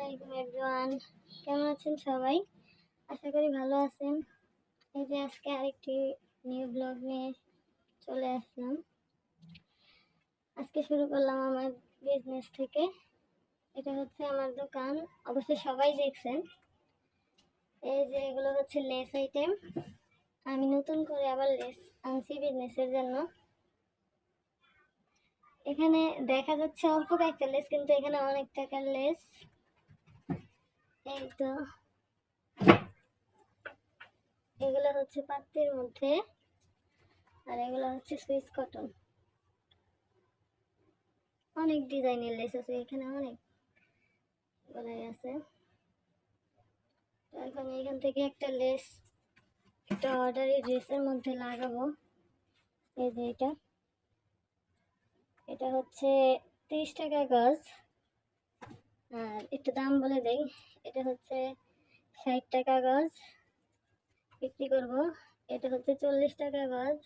আলাইকুম এভরিওয়ান, কেমন আছেন সবাই? আশা করি ভালো আছেন। এই যে আজকে আরেকটি নিউ ব্লগ নিয়ে চলে আসলাম। আজকে শুরু করলাম আমার বিজনেস থেকে। এটা হচ্ছে আমার দোকান, অবশ্যই সবাই দেখছেন। এই যে এগুলো হচ্ছে লেস আইটেম। আমি নতুন করে আবার লেস আনছি বিজনেসের জন্য। এখানে দেখা যাচ্ছে অল্প কয়েকটা লেস, কিন্তু এখানে অনেক টাকার লেস। এই তো এগুলো হচ্ছে পাত্রের মধ্যে, আর এগুলো হচ্ছে সুইস কটন। অনেক ডিজাইনের লেস আছে এখানে, অনেক গলায় আছে। তো এখন এখান থেকে একটা লেস, একটা অর্ডারি ড্রেসের মধ্যে লাগাবো। এই যে এটা হচ্ছে 30 টাকা গজ। আর একটু দাম বলে দেই, এটা হচ্ছে 60 টাকা গজ বিক্রি করব। এটা হচ্ছে 40 টাকা গজ।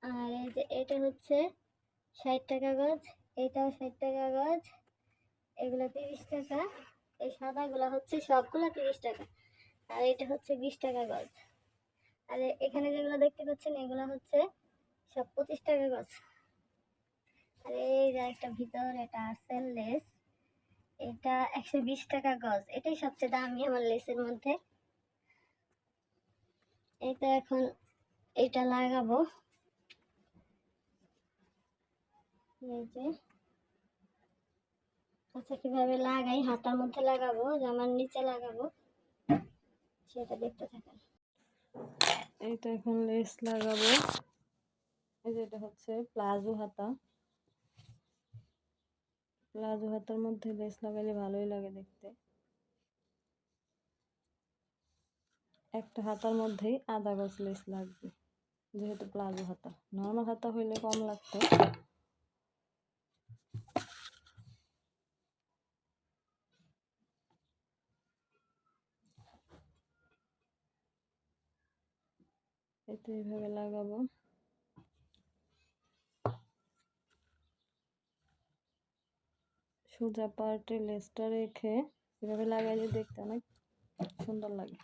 আর এই যে এটা হচ্ছে 60 টাকা গজ, এটাও 60 টাকা গজ। এগুলো 30 টাকা। এই সাদাগুলো হচ্ছে সবগুলো 30 টাকা। আর এটা হচ্ছে 20 টাকা গজ। আর এখানে যেগুলো দেখতে পাচ্ছেন এগুলো হচ্ছে সব 25 টাকা গজ। আর এই যে একটা ভিতর, এটা আর্সেল লেস, এটা 120 টাকা গজ। এটাই সবচেয়ে দামি আমার লেসের মধ্যে। এইটা এখন এটা লাগাবো। এই যে আচ্ছা, কিভাবে লাগাই, হাতার মধ্যে লাগাবো, জামার নিচে লাগাবো, সেটা দেখতে থাকেন। এইটা এখন লেস লাগাবো। এই যে এটা হচ্ছে প্লাজো হাতা। প্লাজো হাতার মধ্যে লেস লাগালে ভালোই লাগে দেখতে। একটা হাতার মধ্যেই আধা গজ লেস লাগবে, যেহেতু প্লাজো হাতা। নর্মাল হাতা হইলে কম লাগতো। এতে এইভাবে লাগাবো। সোজা পার্টে লেসটা রেখে এভাবে লাগাইলে দেখতে অনেক সুন্দর লাগে।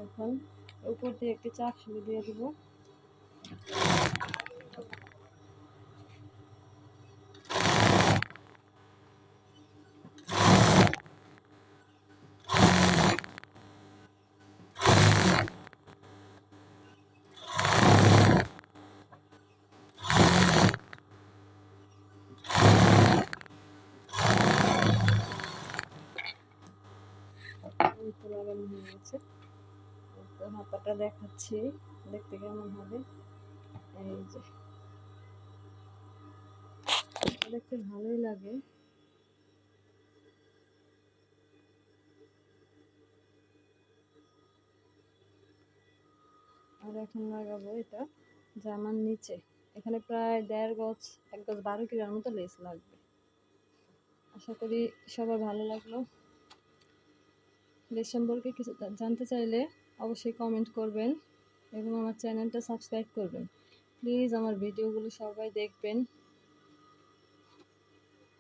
এখন উপর দিয়ে একটি চাপ সুই দিয়ে দিব। লাগানো হয়ে গেছে। হাতাটা দেখাচ্ছি দেখতে কেমন হবে। এই যে দেখতে ভালোই লাগে। আর এখন লাগাবো এটা জামার নিচে। এখানে প্রায় 1.5 গজ, 1 গজ 12 কিলোর মতো লেস লাগবে। আশা করি সবার ভালো লাগলো। লেস সম্পর্কে কিছু জানতে চাইলে অবশ্যই কমেন্ট করবেন এবং আমার চ্যানেলটা সাবস্ক্রাইব করবেন। প্লিজ আমার ভিডিওগুলো সবাই দেখবেন।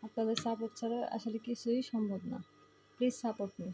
আপনাদের সাপোর্ট ছাড়া আসলে কিছুই সম্ভব না। Please support me.